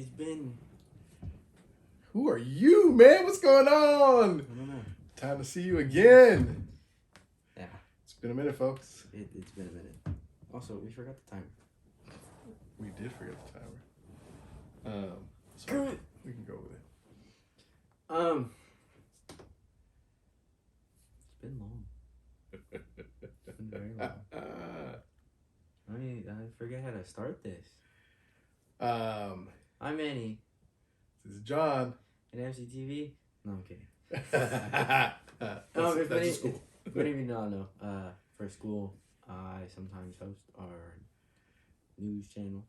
It's been... Who are you, man? What's going on? I don't know. Time to see you again. Yeah. It's been a minute, folks. It's been a minute. Also, we forgot the timer. We did forget the timer. So we can go with it. It's been long. It's been very long. I forget how to start this. I'm Manny. This is John. At MCTV? No, I'm kidding. That's school. If any of you don't know, for school, I sometimes host our news channel.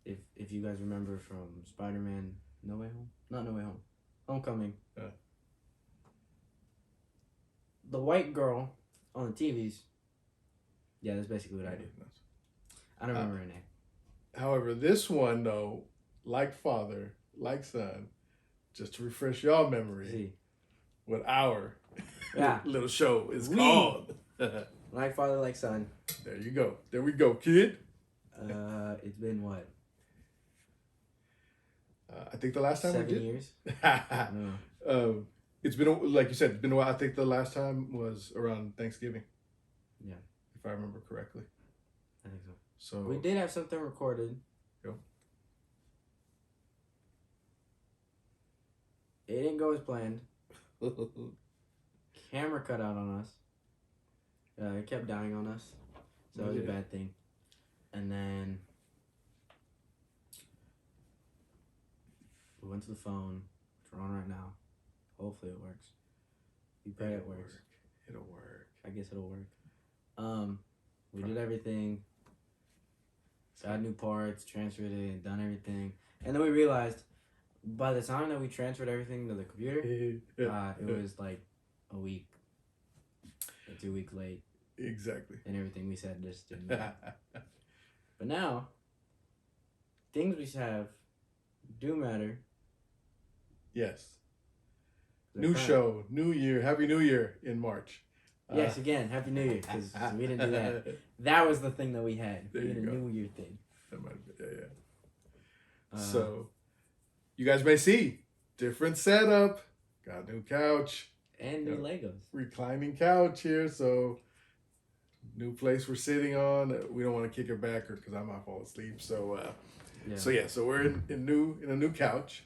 If you guys remember from Spider-Man No Way Home? Not No Way Home. Homecoming. The white girl on the TVs. Yeah, that's basically what I do. I don't remember her name. However, this one, though, like father, like son, just to refresh y'all memory, what our little show is called. Like father, like son. There you go. There we go, kid. It's been what? I think the last time 7 we did. years? It's been, like you said, it's been a while. I think the last time was around Thanksgiving. Yeah. If I remember correctly. I think so. So we did have something recorded. Go. It didn't go as planned. Camera cut out on us. It kept dying on us. So it was a bad thing. And then we went to the phone, which we're on right now. Hopefully it works. We pray it works. It'll work. I guess it'll work. We did everything. Got new parts, transferred it, done everything. And then we realized by the time that we transferred everything to the computer, it was like a week or 2 weeks late. Exactly. And everything we said just didn't matter. But now, things we have do matter. Yes. New show, new year, Happy New Year in March. Yes, again, Happy New Year, because we didn't do that. That was the thing that we had. We had a New Year thing. That might have been, yeah. So, you guys may see, different setup, got a new couch. And new Legos. Reclining couch here, so new place we're sitting on. We don't want to kick it back because I might fall asleep. So, so we're in a new couch.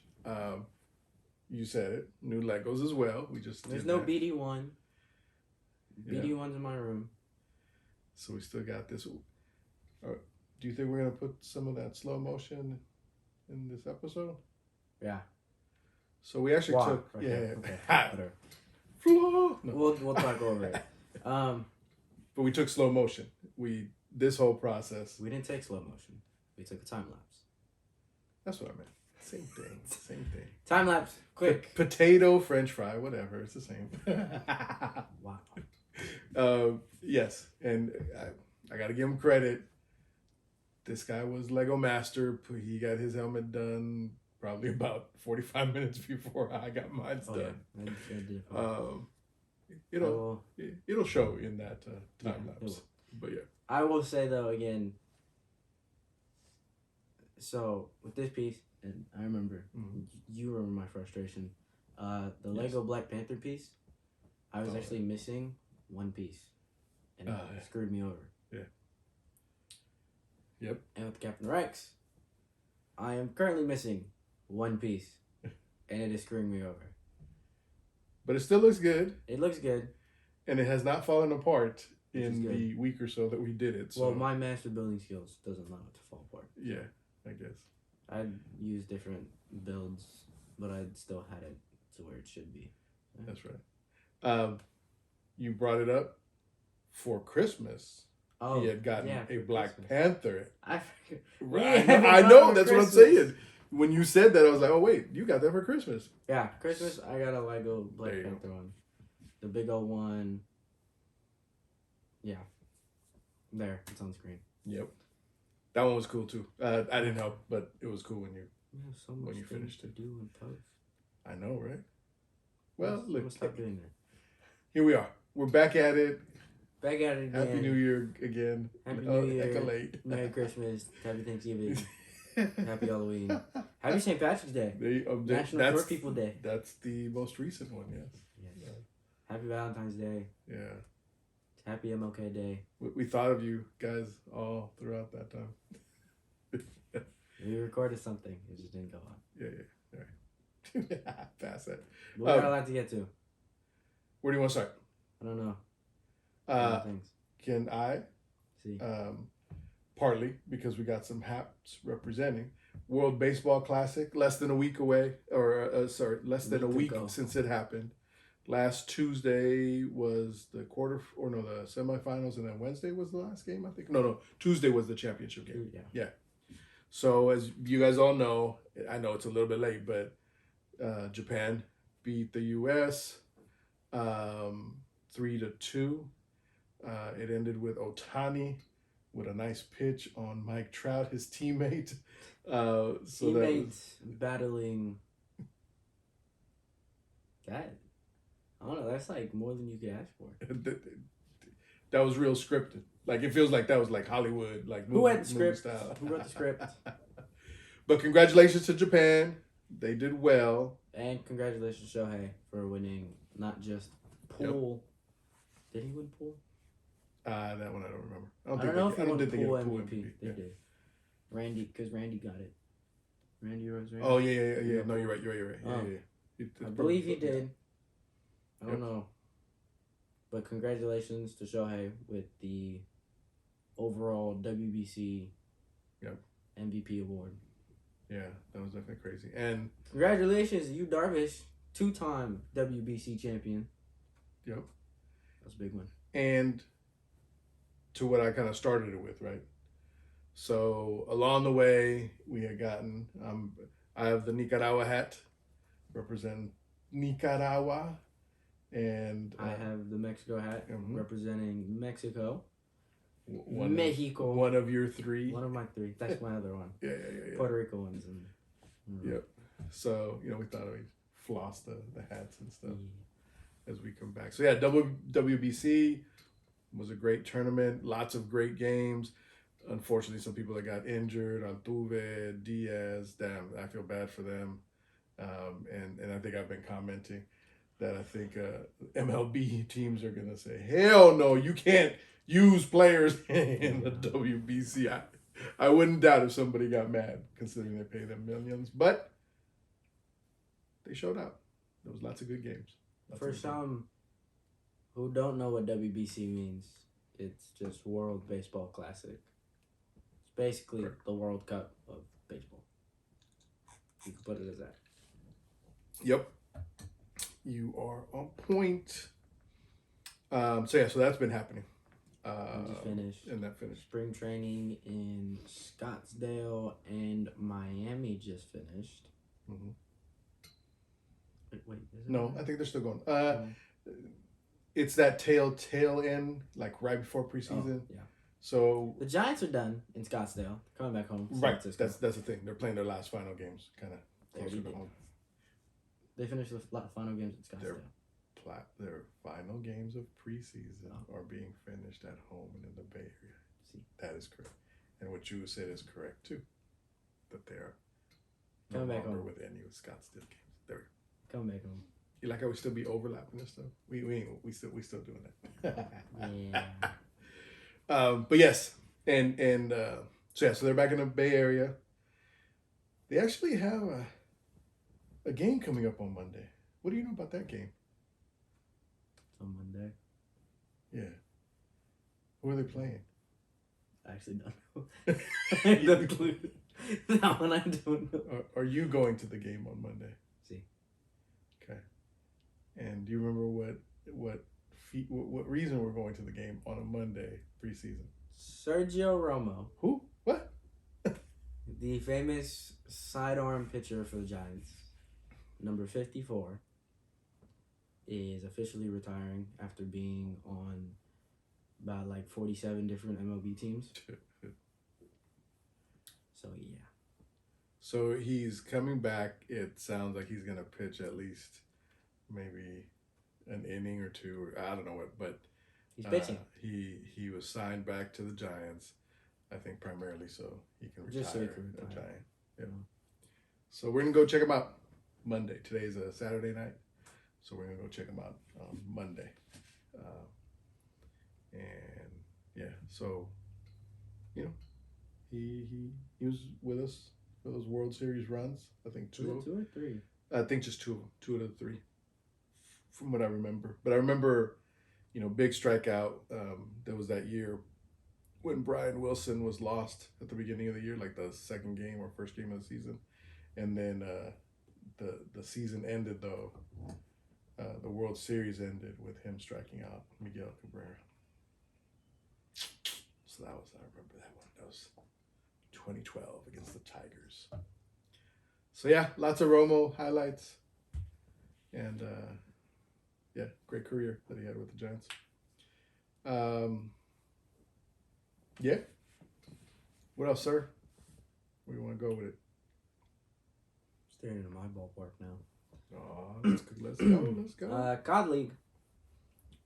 You said it, new Legos as well. We just there's no BD1. BD1's in my room. So we still got this. Do you think we're gonna put some of that slow motion in this episode? Yeah. So we actually took Okay. No. We'll talk over it. But we took slow motion. This whole process. We didn't take slow motion. We took a time lapse. That's what I meant. Same thing. Time lapse, quick. Potato, French fry, whatever. It's the same. Wow. Yes, and I got to give him credit. This guy was Lego master. He got his helmet done probably about 45 minutes before I got mine done. Yeah. It'll show in that time lapse. But yeah. I will say though again. So with this piece, and I remember you remember my frustration. The Lego Black Panther piece, I was actually missing one piece, and it screwed me over. Yeah. Yep. And with Captain Rex, I am currently missing one piece, and it is screwing me over. But it still looks good. It looks good. And it has not fallen apart in the week or so that we did it. So. Well, my master building skills doesn't allow it to fall apart. Yeah, I guess. I'd use different builds, but I'd still had it to where it should be. Yeah. That's right. You brought it up for Christmas. Oh, he had gotten a Black Christmas. Panther. I know. That's what I'm saying. When you said that, I was like, oh, wait, you got that for Christmas. Yeah, Christmas, I got a Lego Black Panther one. The big old one. Yeah. There, it's on the screen. Yep. That one was cool, too. I didn't help, but it was cool when you finished it. Do in post. I know, right? Well, look. Stop doing that. Here we are. We're back at it. Back at it again. Happy New Year again. Happy New Year. Accolade. Merry Christmas. Happy Thanksgiving. Happy Halloween. Happy St. Patrick's Day. National Poor People Day. That's the most recent one, yes. Yes. Happy Valentine's Day. Yeah. Happy MLK Day. We thought of you guys all throughout that time. We recorded something. It just didn't go on. Yeah. All right. Pass that. What got a lot to get to? Where do you want to start? I don't know. Things. Can I? See. Partly because we got some hats representing World Baseball Classic, less than a week away, less than a week since it happened. Last Tuesday was the the semifinals, and then Wednesday was the last game, I think. No, Tuesday was the championship game. Yeah. So as you guys all know, I know it's a little bit late, but Japan beat the U.S. 3-2. It ended with Ohtani with a nice pitch on Mike Trout, his teammate. Teammates battling. That, I don't know. That's like more than you could ask for. That was real scripted. Like, it feels like that was like Hollywood, like movie, who had the script? Style. Who wrote the script? But congratulations to Japan. They did well. And congratulations to Shohei for winning not just pool. Yep. Did he win pool? That one I don't remember. I don't know if he won pool MVP. They did. Randy, because Randy got it. Randy Rose. Oh, yeah. No, you're right. Yeah. I believe he did. I don't know. But congratulations to Shohei with the overall WBC MVP award. Yeah, that was definitely crazy. And congratulations to Yu Darvish, 2-time WBC champion. Yep. That's a big one. And to what I kind of started it with, right? So along the way, we had gotten, I have the Nicaragua hat, represent Nicaragua. And I have the Mexico hat, representing Mexico. Mexico. One of your three. One of my three. That's my other one. Yeah. Puerto Rico ones. Yep. So, we thought we'd floss the hats and stuff as we come back. So, yeah, WBC was a great tournament. Lots of great games. Unfortunately, some people that got injured. Altuve, Diaz. Damn, I feel bad for them. And I think I've been commenting that I think MLB teams are going to say, hell no, you can't use players in the WBC. I wouldn't doubt if somebody got mad, considering they pay them millions. But they showed up. There was lots of good games. For some who don't know what WBC means, it's just World Baseball Classic. It's basically the World Cup of baseball. You can put it as that. Yep. You are on point. So that's been happening. Just finished. And that finished. Spring training in Scottsdale and Miami just finished. Mm-hmm. Wait, is it no, I think they're still going. It's that tail end, like right before preseason. Oh, yeah. So the Giants are done in Scottsdale. Coming back home. Right. That's the thing. They're playing their last final games, kind of closer to home. They finished the final games in Scottsdale. Their final games of preseason are being finished at home and in the Bay Area. See, that is correct, and what you said is correct too. That they're no longer with any of Scottsdale games. There we go. Come back home. You like how we still be overlapping this stuff? We still doing that. Yeah. But yes, and so they're back in the Bay Area. They actually have a game coming up on Monday. What do you know about that game? On Monday. Yeah. Who are they playing? I actually don't know. I have no clue. That one I don't know. Are you going to the game on Monday? See. Okay. And do you remember what reason we're going to the game on a Monday preseason? Sergio Romo. Who? What? The famous sidearm pitcher for the Giants, number 54, is officially retiring after being on about 47 different MLB teams. So, yeah. So he's coming back. It sounds like he's going to pitch at least maybe an inning or two. Or I don't know what, but he's pitching. He was signed back to the Giants. I think primarily so he can retire. Just so he can retire. A Giant. Yeah. So we're gonna go check him out Monday. Today's a Saturday night, so we're gonna go check him out on Monday. And yeah, so you know, he was with us for those World Series runs. I think two or three. I think just two out of the three, from what I remember. But I remember, big strikeout. There was that year when Brian Wilson was lost at the beginning of the year, like the second game or first game of the season, and then the season ended though. The World Series ended with him striking out Miguel Cabrera. So I remember that one. That was 2012 against the Tigers. So yeah, lots of Romo highlights, and yeah, great career that he had with the Giants. Yeah. What else, sir? Where do you want to go with it? Staring into my ballpark now. Oh, let's go. Let's go. COD League.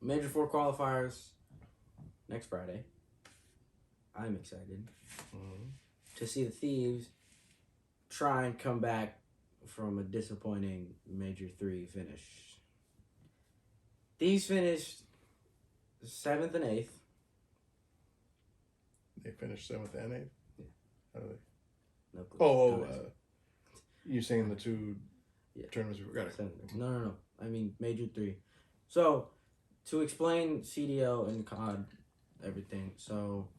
Major 4 qualifiers next Friday. I'm excited to see the Thieves try and come back from a disappointing Major 3 finish. Thieves finished 7th and 8th. They finished 7th and 8th? Yeah. How do they? No clue. You're saying the two tournaments we got it. No. I mean Major 3. So, to explain CDL and COD, everything. So,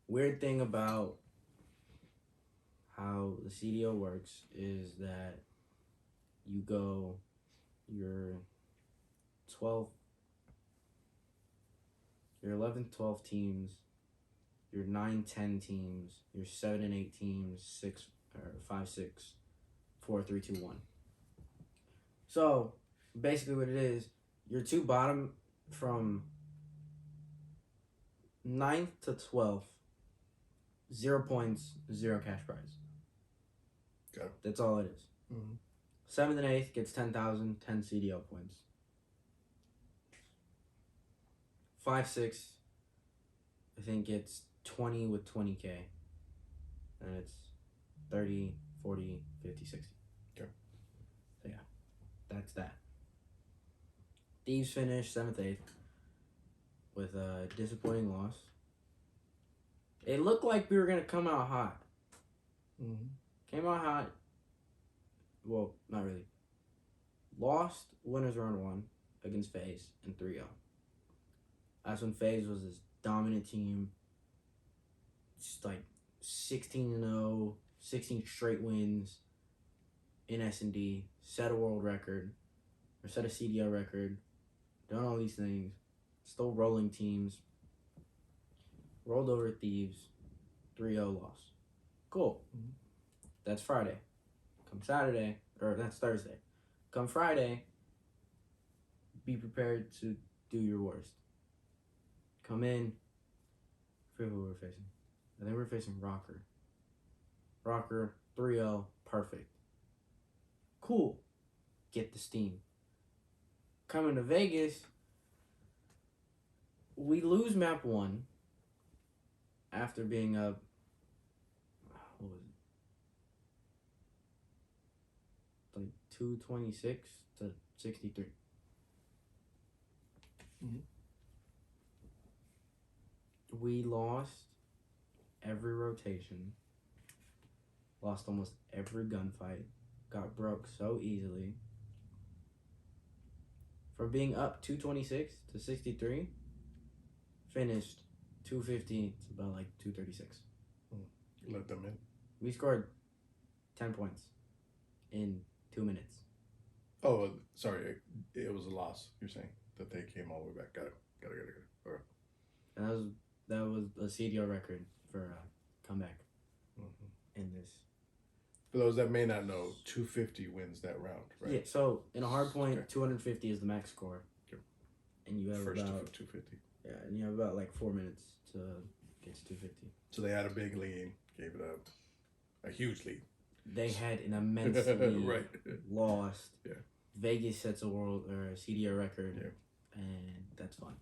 weird thing about how the CDL works is that you go your 12th, your 11th, 12 teams, your 9, 10 teams, your 7 and 8 teams, 5, 6, 4, 3, 2, 1. So basically what it is, your two bottom from 9th to 12th, 0 points, 0 cash prize. Got it. That's all it is. 7th and 8th gets 10,000, 10 CDL points. 5, 6, I think it's 20 with 20K. And it's 30, 40, 50, 60. Okay. So yeah, that's that. Thieves finished 7th, 8th with a disappointing loss. It looked like we were going to come out hot. Came out hot. Well, not really. Lost winners round 1 against FaZe in 3-0. That's when FaZe was this dominant team. Just like 16-0, 16 straight wins in S&D, set a world record, or set a CDL record, done all these things, still rolling teams, rolled over Thieves, 3-0 loss. Cool. That's Friday. Come Saturday, or that's Thursday. Come Friday, be prepared to do your worst. Come in. I forget who we were facing. I think we were facing Rocker. Rocker, 3-0, perfect. Cool. Get the steam. Coming to Vegas, we lose map 1 after being up, what was it? Like 226 to 63. We lost every rotation, lost almost every gunfight, got broke so easily. From being up 226 to 63, finished 250 to about like 236. Let them in. We scored 10 points in 2 minutes. Oh, sorry. It was a loss, you're saying, that they came all the way back. Got it. All right. And that was a CDL record for a comeback in this. For those that may not know, 250 wins that round, right? Yeah, so in a hard point, 250 is the max score. Okay. And you have First about... to 250. Yeah, and you have about like 4 minutes to get to 250. So they had a big lead, gave it up. A huge lead. They had an immense lead, right. Lost. Yeah. Vegas sets a CDL record, and that's fun.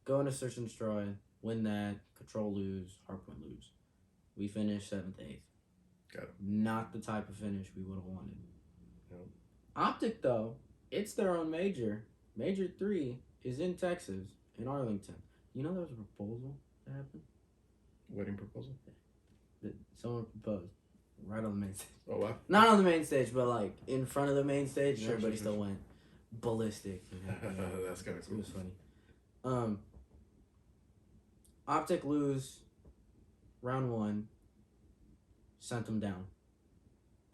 Go into Search and Destroy. win that, control lose, hardpoint lose. We finished 7th, 8th. Got it. Not the type of finish we would have wanted. Yep. Optic, though, it's their own major. Major 3 is in Texas, in Arlington. You know there was a proposal that happened? Wedding proposal? That someone proposed right on the main stage. Oh, wow. Not on the main stage, but like in front of the main stage, and Sure, everybody sure, still sure. went ballistic. That's kind of It cool. was funny. Optic lose round 1, sent them down,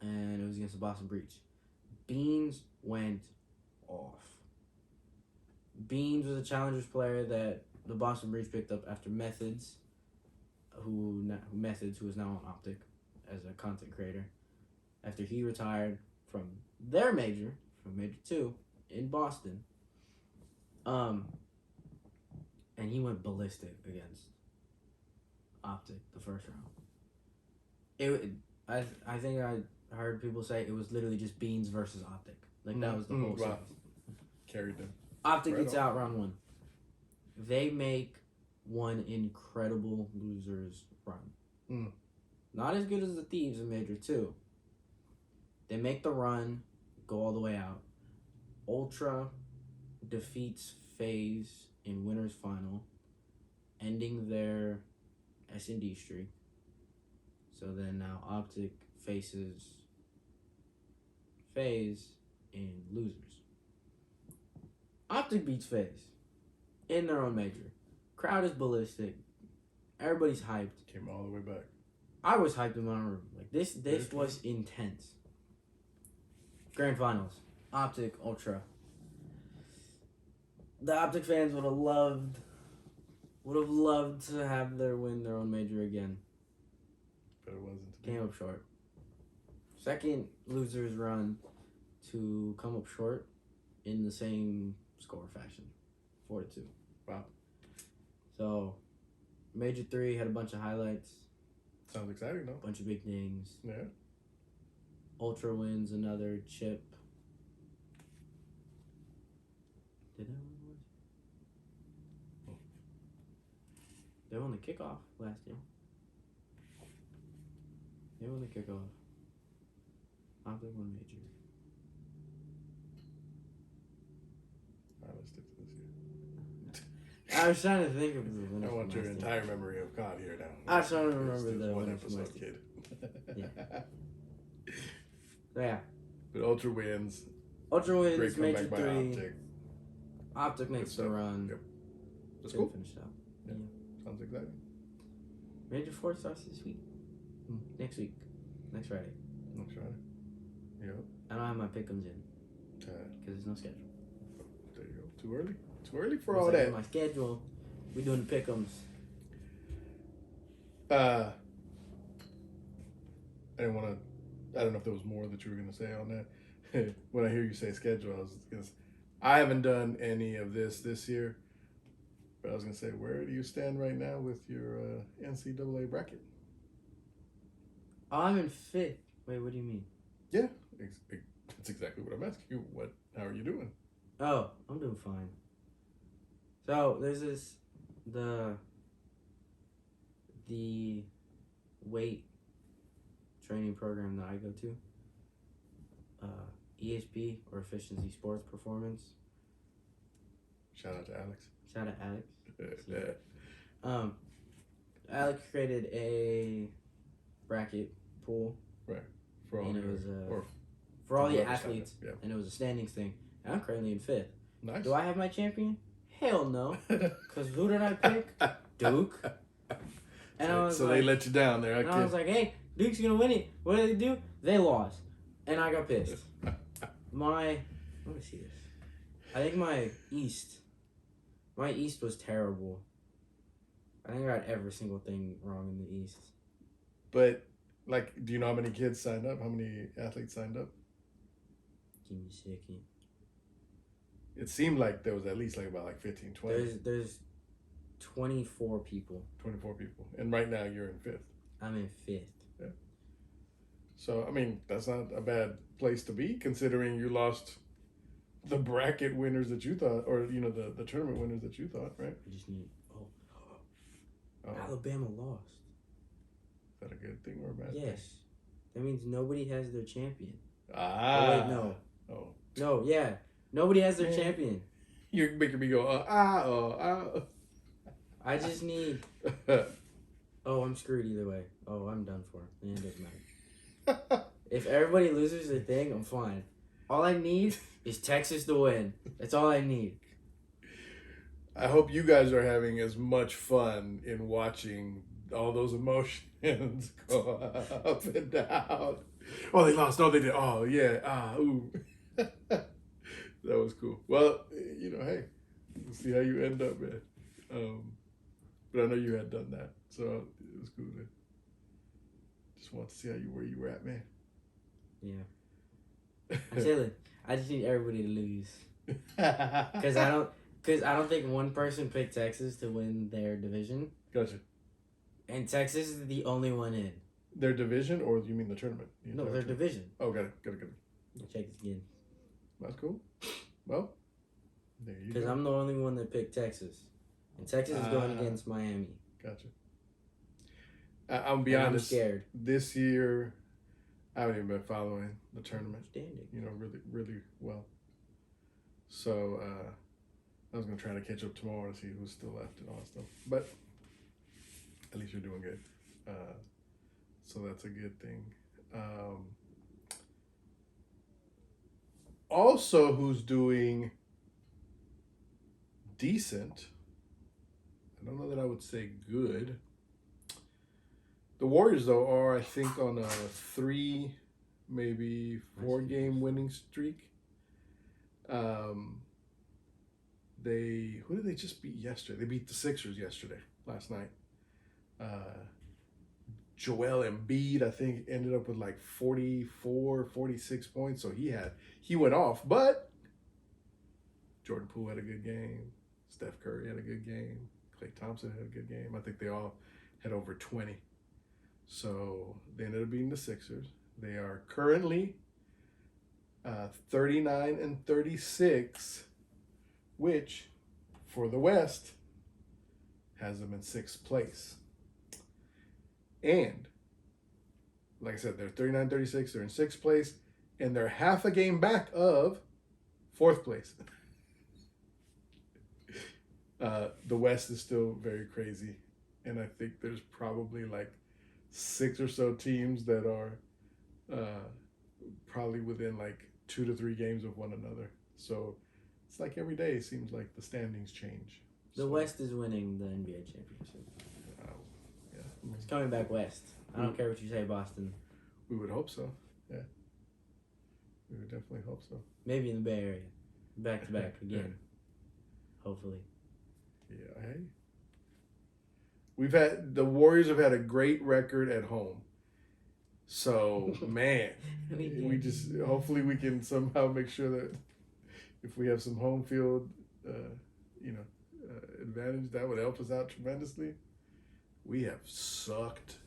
and it was against the Boston Breach. Beans went off. Beans was a challengers player that the Boston Breach picked up after Methods, who is now on Optic as a content creator, after he retired from their major, from Major 2 in Boston. And he went ballistic against Optic the first round. I think I heard people say it was literally just Beans versus Optic. Like that was the whole series. Carried them. Optic Right gets on. out round 1. They make one incredible losers run. Not as good as the Thieves in Major 2. They make the run, go all the way out. Ultra defeats FaZe in Winners Final, ending their S&D streak. So then now Optic faces FaZe in Losers. Optic beats FaZe in their own major. Crowd is ballistic. Everybody's hyped. Came all the way back. I was hyped in my room. Like this was intense. Grand Finals. Optic Ultra. The Optic fans would have loved to have win their own major again. But it wasn't. Came up short. Second losers run to come up short in the same score fashion. 4-2. Wow. So Major 3 had a bunch of highlights. Sounds exciting, though. Bunch of big things. Yeah. Ultra wins another chip. Did they win? They won the kickoff last year. They won the kickoff. Optic won major. All right, let's stick to this here. I was trying to think of the winner. I want from your last entire memory of God here now. I was trying to remember There's the one winner from episode, last kid. year. So yeah. But Ultra wins. Ultra wins Great Major comeback by 3. Optic. Optic makes the stuff. run. Yep. That's Couldn't cool. finish out. Yeah. Sounds exciting. Major 4 starts this week. Next week. Next Friday. Next Friday. Yep. I don't have my pick'ems in because there's no schedule. There you go. Too early. Too early for Once all I get that. my schedule. We doing the pick'ems. I didn't want to. I don't know if there was more that you were going to say on that. When I hear you say schedule, I haven't done any of this year. But I was going to say, where do you stand right now with your NCAA bracket? Oh, I'm in 5th. Wait, what do you mean? Yeah, that's exactly what I'm asking you. How are you doing? Oh, I'm doing fine. So there's the weight training program that I go to. ESP, or Efficiency Sports Performance. Shout out to Alex. Shout out Alex. Yeah. Alex created a bracket pool. Right. For all And it your, was, or for all the whoever signed athletes, up. and it was a standings thing. And I'm currently in 5th. Yeah. Nice. Do I have my champion? Hell no. Because who did I pick? Duke. And I was so like, they let you down there. and I was like, hey, Duke's gonna win it. What did they do? They lost. And I got pissed. Let me see this. I think my East was terrible. I think I got every single thing wrong in the East. But, like, do you know how many kids signed up? How many athletes signed up? Give me a second. It seemed like there was at least about 15, 20. There's 24 people. 24 people. And right now you're in 5th. I'm in 5th. Yeah. So, I mean, that's not a bad place to be, considering you lost the bracket winners that you thought, or, the tournament winners that you thought, right? I just need, Alabama lost. Is that a good thing or a bad thing? Yes. That means nobody has their champion. Ah. Oh, wait, no. Oh. No, yeah. Nobody has their champion. You're making me go, I just need... Oh, I'm screwed either way. Oh, I'm done for. It doesn't matter. If everybody loses their thing, I'm fine. All I need is Texas to win. That's all I need. I hope you guys are having as much fun in watching all those emotions go up and down. Oh, they lost. No, they did. Oh, yeah. Ooh. That was cool. Well, hey, we'll see how you end up, man. But I know you had done that, so it was cool. Just want to see where you were at, man. Yeah. I just need everybody to lose. Because I don't think one person picked Texas to win their division. Gotcha. And Texas is the only one in. Their division, or you mean the tournament? No, their division. Oh, got it. Check this again. That's cool. Well, there you go. Because I'm the only one that picked Texas. And Texas is going against Miami. Gotcha. I'll be honest. I'm scared. This year, I haven't even been following the tournament. Outstanding. Really, really well. So, I was going to try to catch up tomorrow to see who's still left and all that stuff. But at least you're doing good. So that's a good thing. Also, who's doing decent, I don't know that I would say good. The Warriors, though, are, I think, on a 3, maybe 4-game winning streak. Who did they just beat yesterday? They beat the Sixers last night. Joel Embiid, I think, ended up with like 44, 46 points. So he went off, but Jordan Poole had a good game. Steph Curry had a good game. Klay Thompson had a good game. I think they all had over 20. So they ended up beating the Sixers. They are currently 39-36, which for the West has them in 6th place. And like I said, they're 39-36. They're in 6th place, and they're half a game back of 4th place. The West is still very crazy, and I think there's probably like 6 or so teams that are probably within like 2 to 3 games of one another. So it's like every day it seems like the standings change. The West is winning the NBA championship. Yeah, it's coming back West. I don't care what you say, Boston. We would hope so. Yeah, we would definitely hope so. Maybe in the Bay Area, back to back again. Hopefully. Yeah. Hey. The Warriors have had a great record at home. So, man, we just, hopefully we can somehow make sure that if we have some home field, advantage, that would help us out tremendously. We have sucked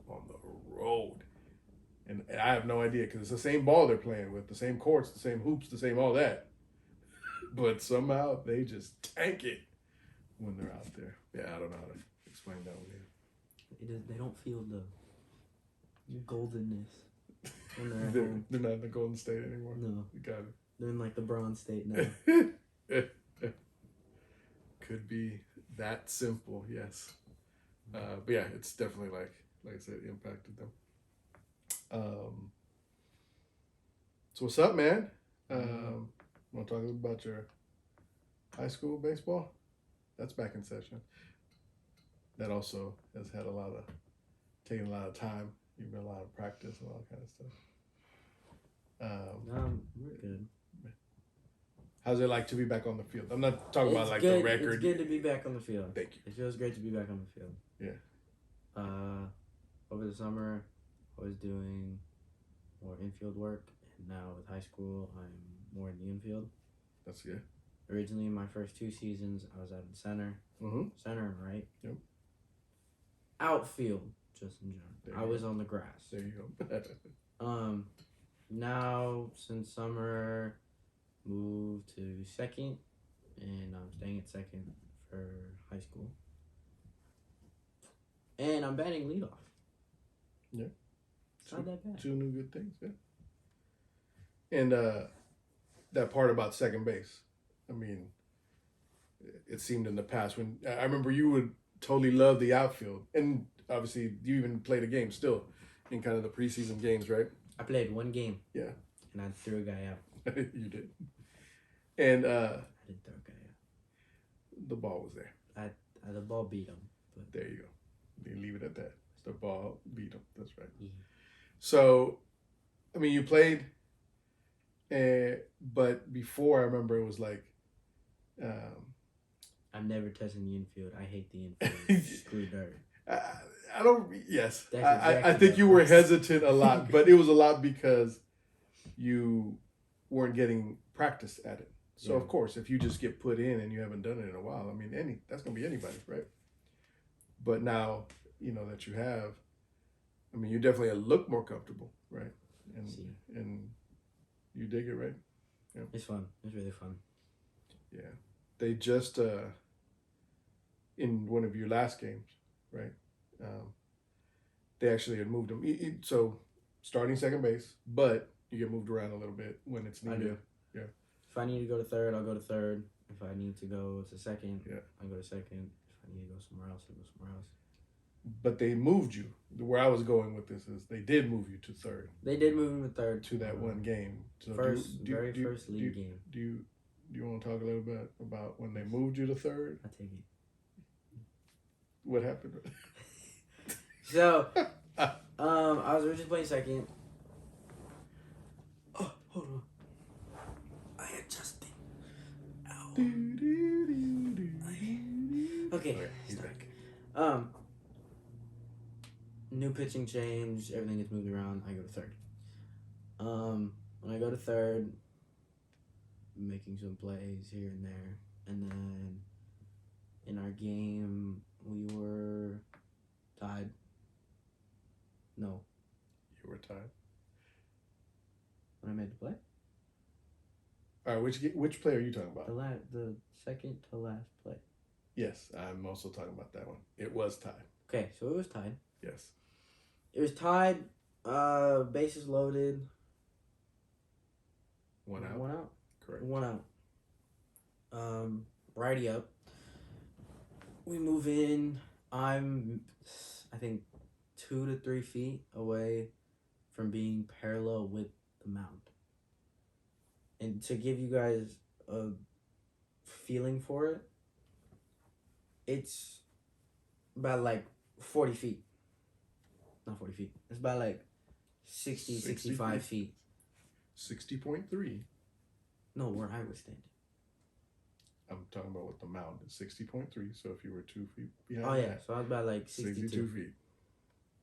on the road. And I have no idea, because it's the same ball they're playing with, the same courts, the same hoops, the same all that. But somehow they just tank it when they're out there. Yeah, I don't know how to explain that one yet. They don't feel the goldenness when they're at they're, home. They're not in the Golden State anymore. No. You got it. They're in like the Bronze State now. Could be that simple, yes. But yeah, it's definitely like I said, impacted them. So what's up, man? Want to talk about your high school baseball? That's back in session. That also has had taken a lot of time. You've been a lot of practice and all that kind of stuff. We're good. How's it like to be back on the field? I'm not talking about like good. the record. It's good to be back on the field. Thank you. It feels great to be back on the field. Yeah. Over the summer, I was doing more infield work, and now with high school, I'm more in the infield. That's good. Originally, my first 2 seasons, I was at the center. Mm-hmm. Center and right. Yep. Outfield, just in general. I was on the grass. There you go. Now, since summer, moved to second, and I'm staying at second for high school. And I'm batting leadoff. Yeah. It's not that bad. 2 new good things, yeah. And that part about second base, I mean, it seemed in the past when I remember you would totally love the outfield, and obviously you even played a game still in kind of the preseason games, right? I played one game. Yeah. And I threw a guy out. You did. And I didn't throw a guy out. the ball was there. The ball beat him. But... There you go. You leave it at that. The ball beat him. That's right. Yeah. So, I mean, you played, but before I remember it was like. I'm never touching the infield. I hate the infield. Screw dirt. I don't. Yes, Exactly I think you were hesitant a lot, but it was a lot because you weren't getting practice at it. So of course, if you just get put in and you haven't done it in a while, I mean, that's gonna be anybody, right? But now you know that you have. I mean, you definitely look more comfortable, right? And you dig it, right? Yeah. It's fun. It's really fun. Yeah, they just in one of your last games, right? They actually had moved them. So starting second base, but you get moved around a little bit when it's needed. I do. Yeah. If I need to go to third, I'll go to third. If I need to go to second, yeah, I'll go to second. If I need to go somewhere else, I'll go somewhere else. But they moved you. Where I was going with this is they did move you to third. They did move me to third. To that one game. So first league game. Do you want to talk a little bit about when they moved you to third? I take it. What happened? So, I was originally playing second. Oh, hold on. I adjusted. Ow. Okay, he's back. New pitching change. Everything gets moved around. I go to third. When I go to third, making some plays here and there, and then in our game we were tied. No. You were tied. When I made the play. All right, which play are you talking about? The second to last play. Yes, I'm also talking about that one. It was tied. Okay, so it was tied. Yes. It was tied. Bases loaded. 1 out. 1 out. Correct. 1 out. Righty up. We move in. I'm, I think, 2 to 3 feet away from being parallel with the mound. And to give you guys a feeling for it, it's about like 40 feet. Not 40 feet. It's about like 60 65 feet. 60.3. No, where I was standing. I'm talking about what the mound is. 60.3. So if you were 2 feet behind. Oh yeah, so I was about like 62 feet.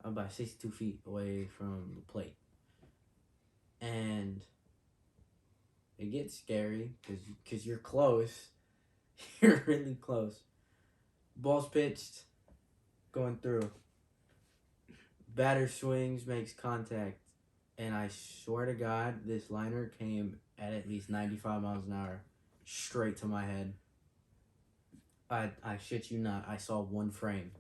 I'm about 62 feet away from the plate. And it gets scary because you're close. You're really close. Ball's pitched, going through. Batter swings, makes contact. And I swear to God, this liner came at least 95 miles an hour straight to my head. I shit you not, I saw one frame.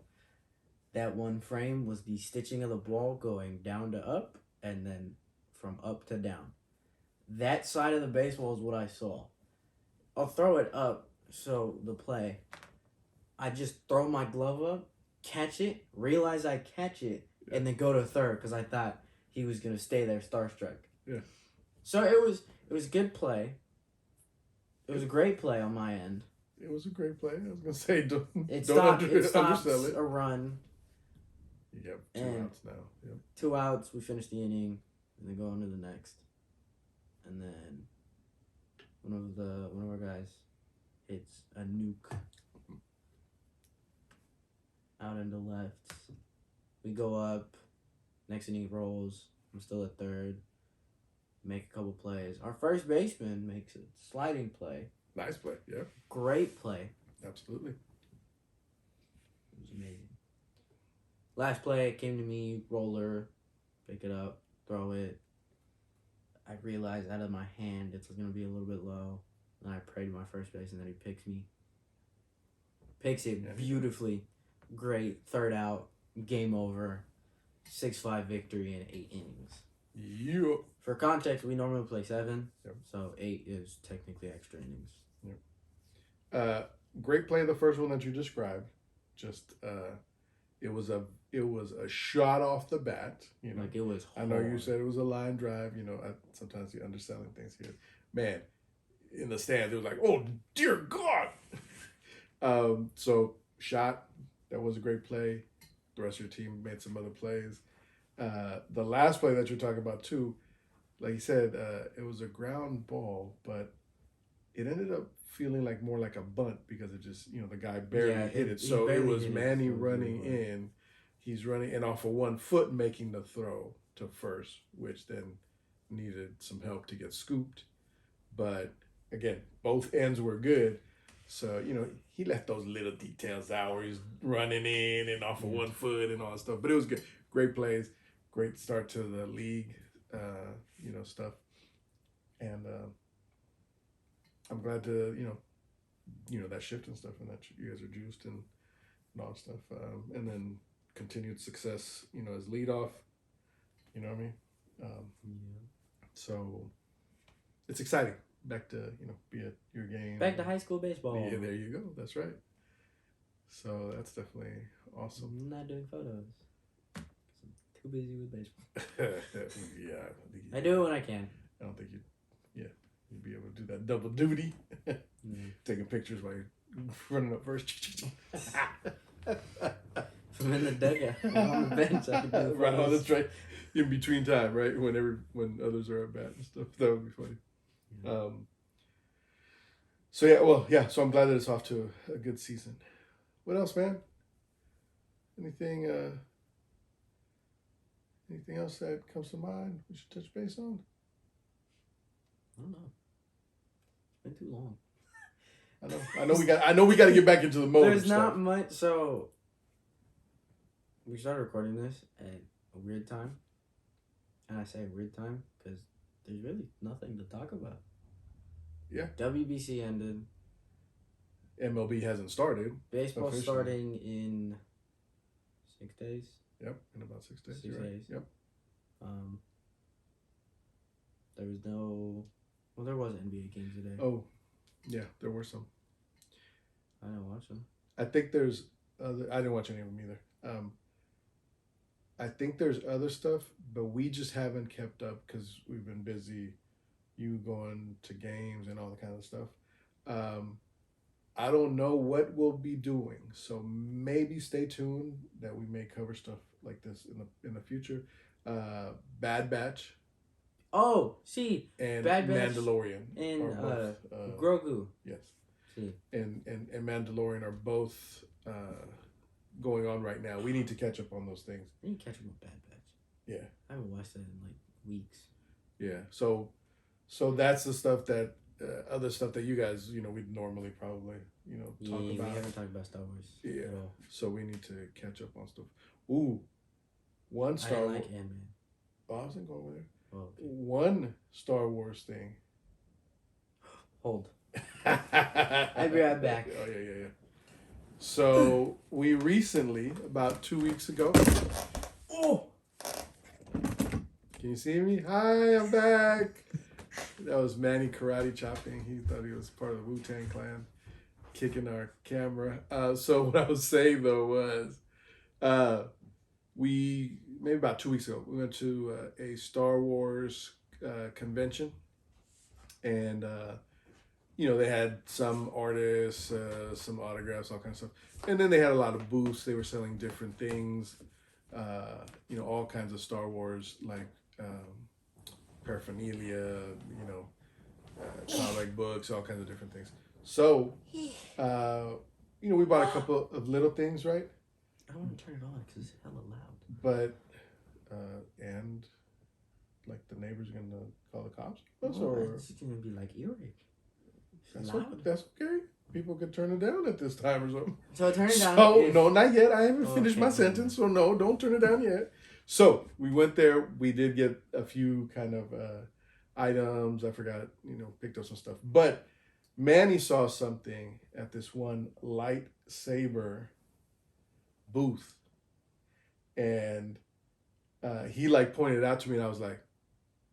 That one frame was the stitching of the ball going down to up and then from up to down. That side of the baseball is what I saw. I'll throw it up, so the play. I just throw my glove up, catch it, realize I catch it, and then go to third because I thought he was going to stay there starstruck. Yeah. So it was a good play. It was a great play on my end. It was a great play. I was going to say, don't stops undersell it. A run. Yep, 2 outs now. Yep. 2 outs, we finish the inning, and then go on to the next. And then one of our guys hits a nuke out into left. We go up. Next inning rolls. I'm still at third. Make a couple plays. Our first baseman makes a sliding play. Nice play, yeah. Great play. Absolutely. It was amazing. Last play came to me, roller, pick it up, throw it. I realized out of my hand it's going to be a little bit low. And I prayed to my first base, and then he picks me. Picks it beautifully. Great. Third out. game over, 6-5 victory in 8 innings. Yeah. For context, we normally play 7, Yep. so 8 is technically extra innings. Yep. Great play, the first one that you described. Just it was a shot off the bat. You know, like it was hard. I know you said it was a line drive. You know, sometimes you're underselling things here. Man, in the stands, it was like, oh dear God. So shot, that was a great play. The rest of your team made some other plays. The last play that you're talking about too, like you said, it was a ground ball, but it ended up feeling like more like a bunt because it just, the guy barely hit it. So it was Manny running in. He's running in off of 1 foot, making the throw to first, which then needed some help to get scooped. But again, both ends were good. So, he left those little details out where he's running in and off of 1 foot and all that stuff. But it was good. Great plays. Great start to the league, stuff. And I'm glad to, that shift and stuff and that you guys are juiced and all that stuff. And then continued success, as leadoff. You know what I mean? So it's exciting. Back to, be at your game. Back to high school baseball. Yeah, there you go. That's right. So that's definitely awesome. I'm not doing photos. I'm too busy with baseball. Yeah. I do it when I can. I don't think you'd be able to do that double duty. Taking pictures while you're running up first. I'm in the dugout. I'm on the bench. I can do the right, that's right. In between time, right? When others are at bat and stuff. That would be funny. Yeah. So I'm glad that it's off to a good season. What else, man? Anything else that comes to mind we should touch base on? I don't know. It's been too long. I know we got to get back into the mode. There's not much. So we started recording this at a weird time, and I say a weird time because there's really nothing to talk about. Yeah. WBC ended. MLB hasn't started. Baseball starting in 6 days. Yep, in about 6 days. 6 days. Right. Yep. There was no. Well, there was NBA games today. Oh, yeah, there were some. I didn't watch them. I think there's other. I didn't watch any of them either. I think there's other stuff, but we just haven't kept up because we've been busy. You going to games and all that kind of stuff. I don't know what we'll be doing, so maybe stay tuned that we may cover stuff like this in the future. Bad Batch. Oh, see, and Bad Batch Mandalorian and both, Grogu. Yes. See. And Mandalorian are both going on right now. We need to catch up on those things. I need to catch up with Bad Batch. Yeah. I haven't watched that in like weeks. Yeah. So that's the stuff that other stuff that you guys we'd normally probably talk about. We haven't talked about Star Wars. Yeah. So we need to catch up on stuff. Ooh, one Star Wars. I like Ant-Man. Oh, I wasn't going over there. Oh, okay. One Star Wars thing. Hold. I'll be right back. Oh yeah. So we recently, about 2 weeks ago. Oh. Can you see me? Hi, I'm back. That was Manny karate chopping. He thought he was part of the Wu-Tang Clan, kicking our camera. So what I was saying though was, we maybe about 2 weeks ago we went to a Star Wars convention, and they had some artists, some autographs, all kinds of stuff, and then they had a lot of booths. They were selling different things, all kinds of Star Wars like. Paraphernalia, comic books, all kinds of different things. So, we bought a couple of little things, right? I don't want to turn it on because it's hella loud. But, and like the neighbors are gonna call the cops? It's gonna be like earache. That's okay. People could turn it down at this time or something. So turn it down. No, not yet. I haven't finished my sentence, so no, don't turn it down yet. So we went there. We did get a few kind of items. I forgot, picked up some stuff. But Manny saw something at this one lightsaber booth and he like pointed it out to me, and I was like,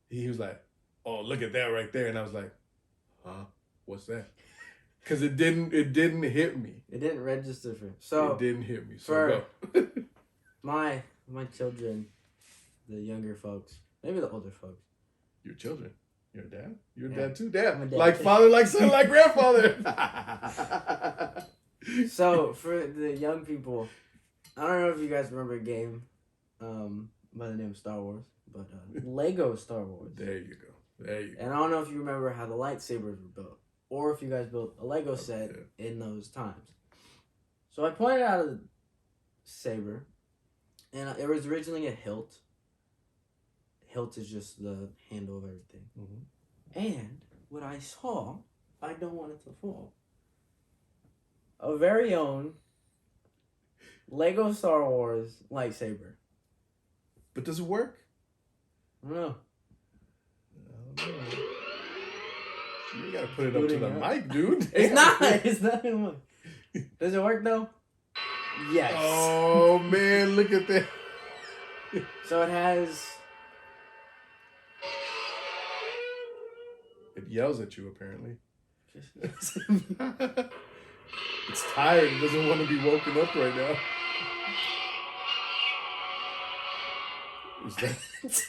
he was like, "Oh, look at that right there," and I was like, "Huh? What's that?" Because it didn't hit me. It didn't register for. So it didn't hit me. So for go. my children, the younger folks, maybe the older folks. Your children. You're a dad? You're a Yeah. dad too? Dad. I'm a dad. Like father, like son, like grandfather. So, for the young people, I don't know if you guys remember a game by the name of Star Wars, but Lego Star Wars. There you go. There you go. And I don't know if you remember how the lightsabers were built, or if you guys built a Lego set in those times. So I pointed out a saber, and it was originally a hilt. Hilt is just the handle of everything. Mm-hmm. And what I saw, I don't want it to fall. A very own Lego Star Wars lightsaber. But does it work? I don't know. You gotta put it up to the mic, dude. It's not. It's not in one. Does it work though? Yes. Oh man, look at that. So it has. It yells at you apparently. It's tired. It doesn't want to be woken up right now. Is that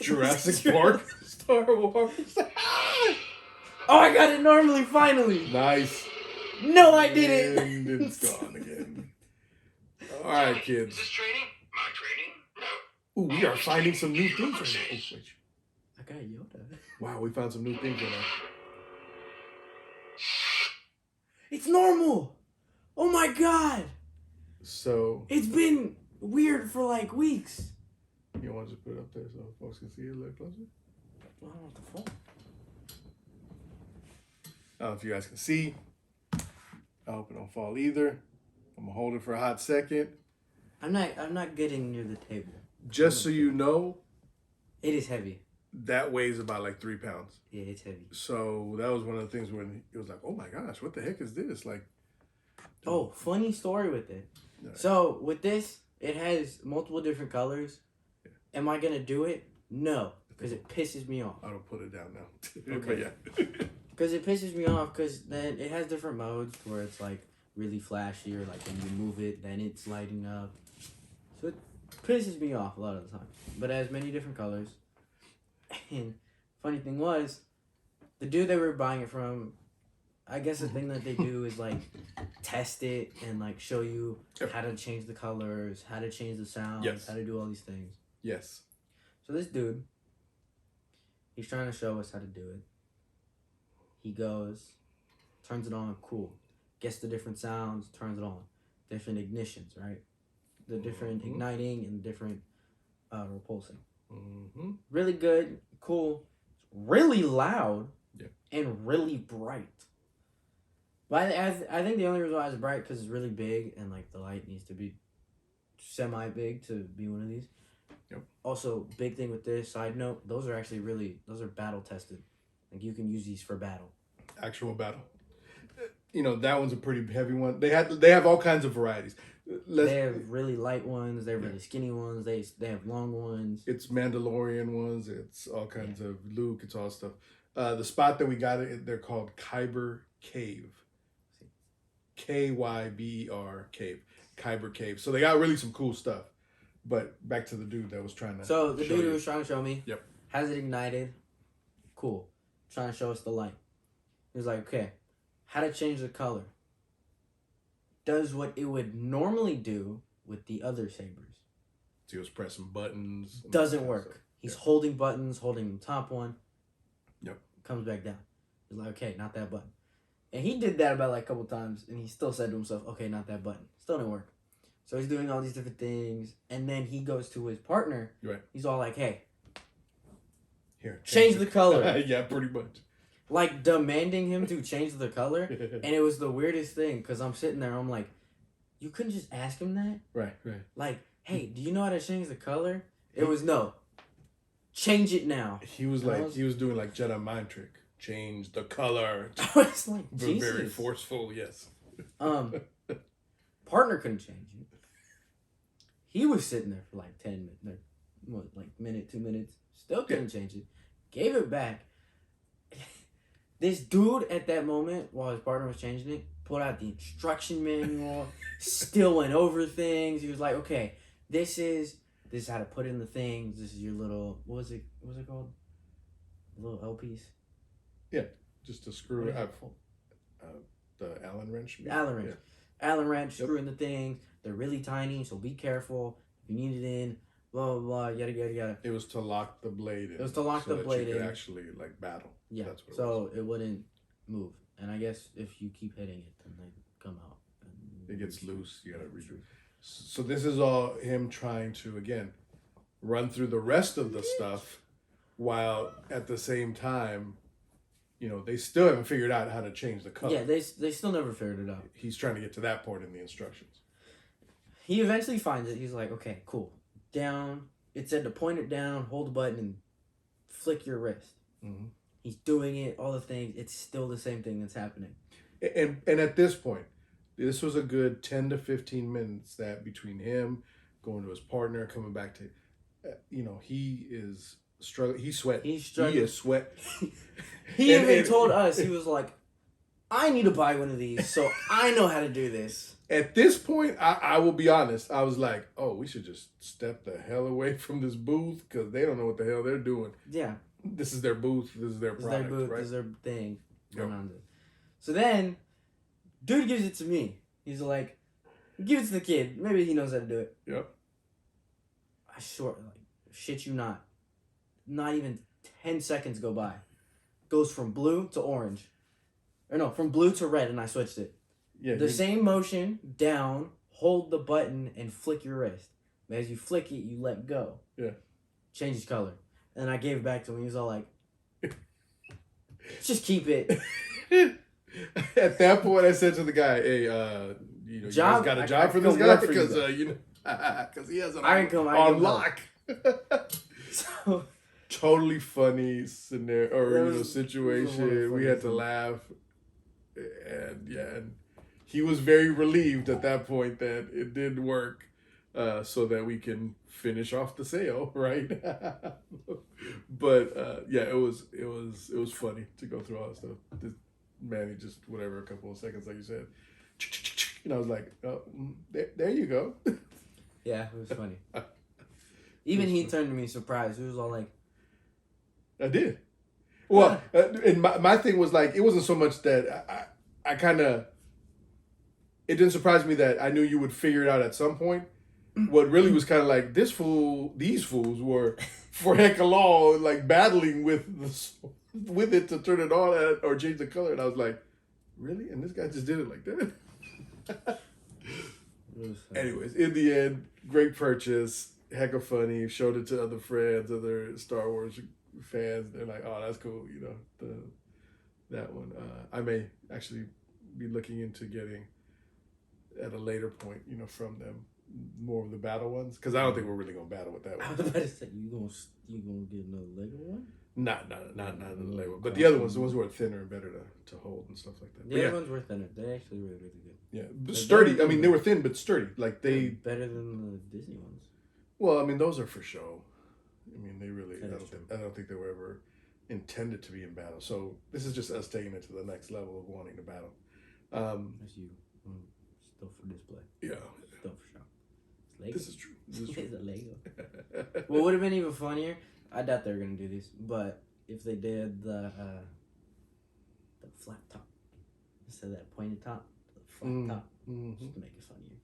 Jurassic Park? Star Wars. Oh, I got it normally, finally. Nice. No, I didn't. And it's gone again. All right, kids. Is this training? My training? No. Ooh, we are finding some new things right now. Oh, wait. I got Yoda. Wow, we found some new things right now. It's normal. Oh my god. So, It's been weird for like weeks. you want to just put it up there so folks can see it a little closer? I don't want the phone. I don't know if you guys can see. I hope it don't fall either. I'm gonna hold it for a hot second. I'm not getting near the table. Just so you know, It is heavy. that weighs about like 3 pounds. Yeah, it's heavy. So that was one of the things when it was like, oh my gosh, what the heck is this? Like, Oh, funny story with it. Right. So with this, it has multiple different colors. Yeah. Am I gonna do it? No, because it pisses me off. I don't put it down now. Okay. But yeah. Because it pisses me off because then it has different modes where it's like really flashy, or like when you move it, then it's lighting up. So it pisses me off a lot of the time. But it has many different colors. And funny thing was, the dude they were buying it from, I guess the thing that they do is like test it and like show you how to change the colors, how to change the sounds, how to do all these things. Yes. So this dude, he's trying to show us how to do it. He goes, turns it on, cool. Gets the different sounds, turns it on. Different ignitions, right? The different igniting and different repulsing. Mm-hmm. Really good, cool, really loud, yeah, and really bright. But I think the only reason why it's bright because it's really big and like the light needs to be semi big to be one of these. Yep. Also, big thing with this, side note, those are battle tested. Like you can use these for battle. Actual battle. You know, that one's a pretty heavy one. They have all kinds of varieties. They have really light ones. They have really skinny ones. They have long ones. It's Mandalorian ones. It's all kinds of Luke. It's all stuff. The spot that we got it, they're called Kyber Cave. Kyber Cave. Kyber Cave. So they got really some cool stuff. But back to the dude that was trying to. So the dude who was trying to show me. Yep. Has it ignited? Cool. Trying to show us the light. He was like, okay, how to change the color. Does what it would normally do with the other sabers. So he was pressing buttons. Doesn't work. He's holding buttons, holding the top one. Yep. Comes back down. He's like, okay, not that button. And he did that about like a couple times, and he still said to himself, okay, not that button. Still didn't work. So he's doing all these different things, and then he goes to his partner. Right. He's all like, hey, here, change the color. Yeah, pretty much. Like demanding him to change the color. And it was the weirdest thing because I'm sitting there, I'm like, you couldn't just ask him that? Right. Like, hey, do you know how to change the color? It was no. Change it now. He was he was doing like Jedi mind trick. Change the color. I was like, Jesus. Very forceful, yes. Partner couldn't change it. He was sitting there for like 10 minutes, minute, 2 minutes. Still couldn't change it. Gave it back. This dude at that moment, while his partner was changing it, pulled out the instruction manual, still went over things. He was like, okay, this is how to put in the things. This is your little, what was it called? Little L piece? Yeah, just a screw. The Allen wrench. Allen wrench. Yeah. Allen wrench, screw in the things. They're really tiny, so be careful. If you need it in, blah, blah, blah, yada, yada, yada. It was to lock the blade in. It was to lock the blade in. So you could actually, like, battle. Yeah, that's what so it wouldn't move. And I guess if you keep hitting it, then they come out. It gets loose. You gotta redo it. So this is all him trying to, again, run through the rest of the stuff while at the same time, you know, they still haven't figured out how to change the color. Yeah, they still never figured it out. He's trying to get to that point in the instructions. He eventually finds it. He's like, okay, cool. Down. It said to point it down, hold the button, and flick your wrist. Mm-hmm. He's doing it, all the things. It's still the same thing that's happening. And at this point, this was a good 10 to 15 minutes that between him going to his partner, coming back to, you know, he is struggling. He's sweating. He is sweating. He even told us, he was like, I need to buy one of these so I know how to do this. At this point, I will be honest. I was like, oh, we should just step the hell away from this booth because they don't know what the hell they're doing. Yeah. This is their booth. This is their product, right? This is their thing. Yep. So then, dude gives it to me. He's like, give it to the kid. Maybe he knows how to do it. Yep. I shit you not. Not even 10 seconds go by. Goes from blue to orange. Or no, from blue to red, and I switched it. Yeah. The same motion, down, hold the button, and flick your wrist. But as you flick it, you let go. Yeah. Changes color. And I gave it back to him. He was all like, just keep it. At that point, I said to the guy, hey, you know, you guys got a job for this guy? Because, you know, because he has an on lock. So, totally funny scenario, or, you know, situation. We had to laugh. And he was very relieved at that point that it did work. So that we can finish off the sale, right? But yeah, it was funny to go through all that stuff. This man, he just whatever, a couple of seconds, like you said, and I was like, oh, there you go. Yeah, it was funny. Even he turned to me surprised. He was all like, I did. Well, and my thing was like, it wasn't so much that I kind of, it didn't surprise me that I knew you would figure it out at some point. What really was kind of like, these fools were for heck of long, like battling with it to turn it on or change the color. And I was like, really? And this guy just did it like that? Anyways, in the end, great purchase, heck of funny. Showed it to other friends, other Star Wars fans. They're like, oh, that's cool. You know, that one. I may actually be looking into getting at a later point, you know, from them, more of the battle ones, because I don't think we're really gonna battle with that one. I was about to say, you gonna get another Lego one? Not the Lego, but the other ones, the ones were thinner and better to hold and stuff like that. The other ones were thinner. They actually were really good. Yeah, but sturdy. I mean, they were thin but sturdy. Like they better than the Disney ones. Well, I mean, those are for show. I mean, they really. I don't think they were ever intended to be in battle. So this is just us taking it to the next level of wanting to battle. That's you. Still for display. Yeah. Still for show. Lego. This is true. It's a Lego. What would have been even funnier? I doubt they were gonna do this, but if they did the flat top instead of that pointed top, the flat top, just to make it funnier.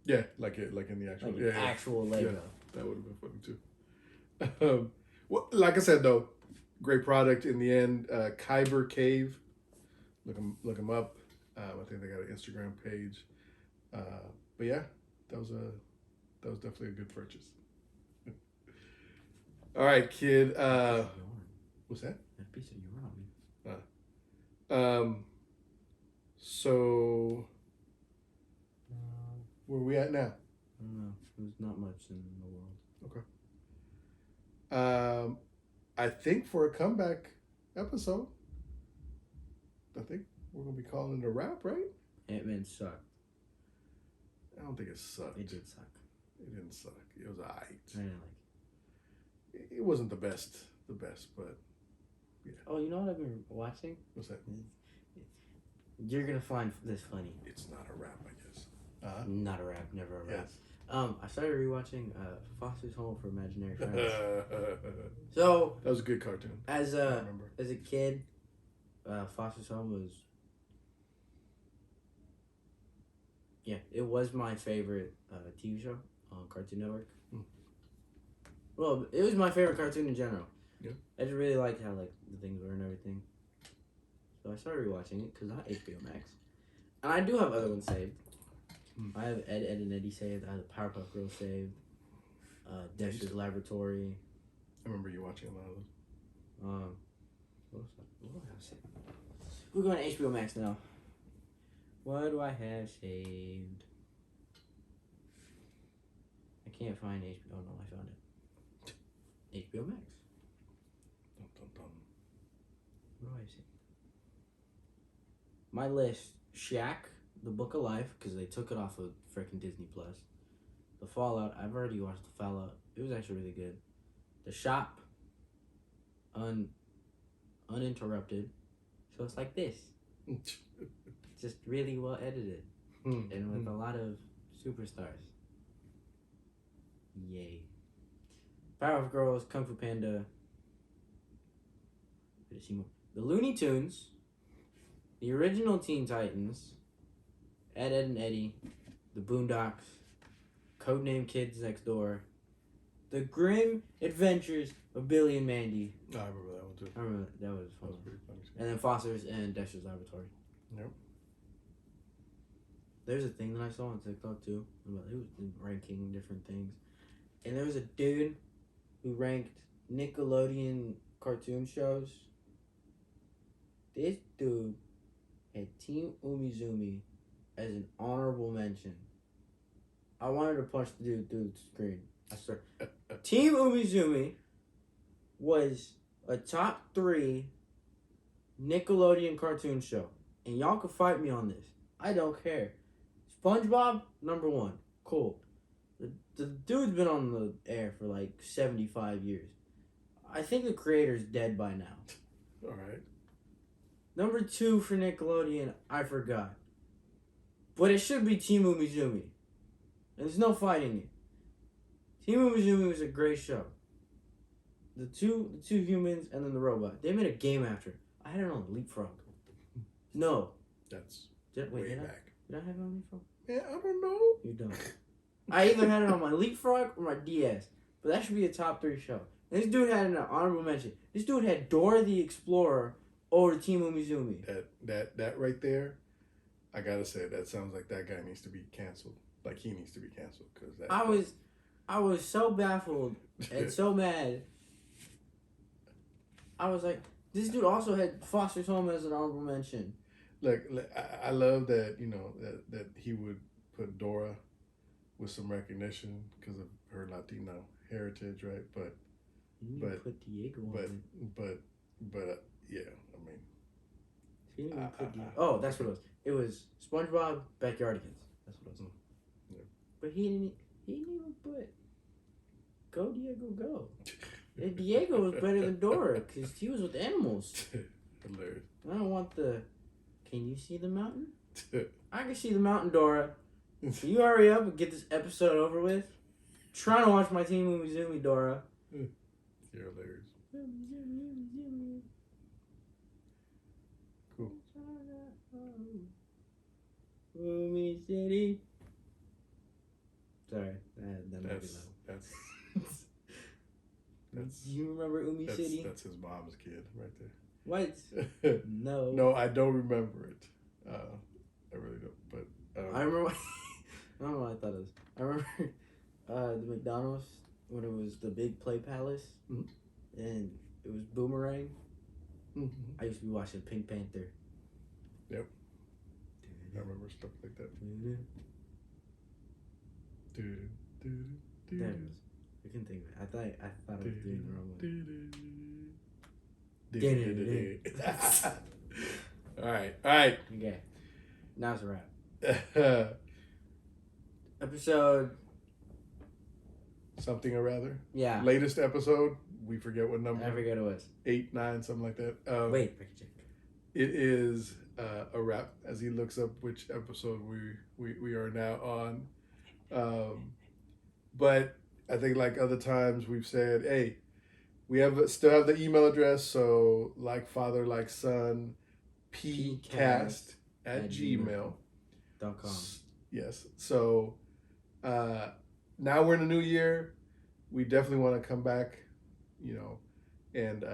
Yeah, like in the actual, actual Lego. Yeah, that would have been funny too. Well, like I said though, great product in the end. Kyber Cave, look them up. I think they got an Instagram page. But yeah, that was definitely a good purchase. All right, kid. What's that? That piece of yarn on me. So where are we at now? I don't know. There's not much in the world. Okay. I think for a comeback episode, I think we're gonna be calling it a wrap, right? Ant-Man sucked. I don't think it sucked. It did suck. It didn't suck. It was alright. I didn't like it. It wasn't the best, but yeah. Oh, you know what I've been watching? What's that? You're gonna find this funny. It's not a rap, I guess. Not a rap, never a rap. Yes. I started rewatching Foster's Home for Imaginary Friends. So that was a good cartoon. As I a remember. kid, Foster's Home was it was my favorite TV show on Cartoon Network. Well, it was my favorite cartoon in general. Yeah. I just really liked how like the things were and everything. So I started rewatching it because I have HBO Max, and I do have other ones saved. I have Ed, Ed and Eddie saved. I have the Powerpuff Girls saved. Dexter's Laboratory. I remember you watching a lot of those. What do I have saved? We're going to HBO Max now. What do I have saved? I can't find HBO. Oh no, I found it. HBO Max. Dun, dun, dun. What do I have saved? My list: Shaq, The Book of Life, because they took it off of freaking Disney Plus. The Fallout. I've already watched The Fallout. It was actually really good. The Shop. Uninterrupted. So it's like this. Just really well edited. And with a lot of superstars. Yay. Powerpuff Girls, Kung Fu Panda. The Looney Tunes. The original Teen Titans. Ed, Ed and Eddie. The Boondocks. Codename Kids Next Door. The Grim Adventures of Billy and Mandy. I remember that one too. I remember that was fun. That was pretty funny too. And then Foster's and Dexter's Laboratory. Yep. There's a thing that I saw on TikTok too. About it was ranking different things. And there was a dude who ranked Nickelodeon cartoon shows. This dude had Team Umizoomi as an honorable mention. I wanted to punch the dude through the screen. I swear. Team Umizoomi was a top 3 Nickelodeon cartoon show. And y'all can fight me on this. I don't care. SpongeBob, number 1. Cool. The dude's been on the air for like 75 years. I think the creator's dead by now. Alright. Number 2 for Nickelodeon, I forgot. But it should be Team Umizoomi. And there's no fighting it. Team Umizoomi was a great show. The two humans and then the robot. They made a game after it. I had it on Leapfrog. No. That's Did I have back. it on Leapfrog? Yeah, I don't know. You don't. I either had it on my Leapfrog or my DS. But that should be a top 3 show. And this dude had an honorable mention. This dude had Dora the Explorer over Team Umizoomi. That right there, I gotta say, that sounds like that guy needs to be canceled. Like he needs to be canceled because that. I was so baffled and so mad. I was like, this dude also had Foster's Home as an honorable mention. Look, I love that, you know, that he would put Dora with some recognition because of her Latino heritage, right? But put Diego on it. Yeah, I mean. He didn't even put Diego. That's what it was. It was SpongeBob Backyardigans. That's what it was. Yeah. But he didn't even put Go Diego Go. And Diego was better than Dora because he was with animals. Hilarious. I don't want can you see the mountain? I can see the mountain, Dora. Can you hurry up and get this episode over with? Trying to watch my Team Umizoomi, Dora. You're hilarious. Cool. Umi City. Sorry, that might be loud. That's Do you remember Umi City? That's his mom's kid right there. What? No. No, I don't remember it. I really don't. But I remember. I don't know what I thought it was. I remember the McDonald's when it was the big play palace, and it was Boomerang. Mm-hmm. I used to be watching Pink Panther. Yep. I remember stuff like that. There it was. I couldn't think of it. I thought I was doing the wrong one. All right. Okay. Now it's a wrap. Episode something or rather. Yeah. Latest episode, we forget what number. I forget it was. 8, 9, something like that. Wait, I can check. It is a wrap as he looks up which episode we are now on. But I think like other times we've said, hey, we still have the email address, so LikeFatherLikeSonPCast at gmail.com. Yes. So now we're in a new year. We definitely want to come back, and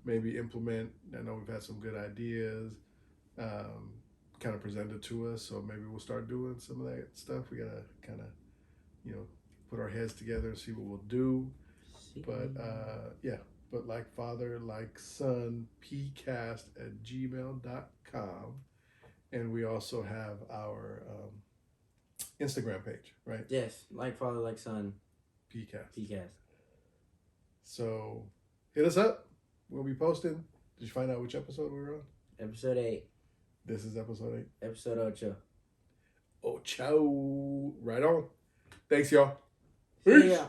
maybe implement. I know we've had some good ideas kind of presented to us, so maybe we'll start doing some of that stuff. We got to kind of, put our heads together and see what we'll do. But but like father, like son, pcast at gmail.com. And we also have our Instagram page, right? Yes, like father, like son, pcast. So hit us up. We'll be posting. Did you find out which episode we were on? Episode 8. This is episode 8. Episode 8. Ocho. Right on. Thanks, y'all. See ya.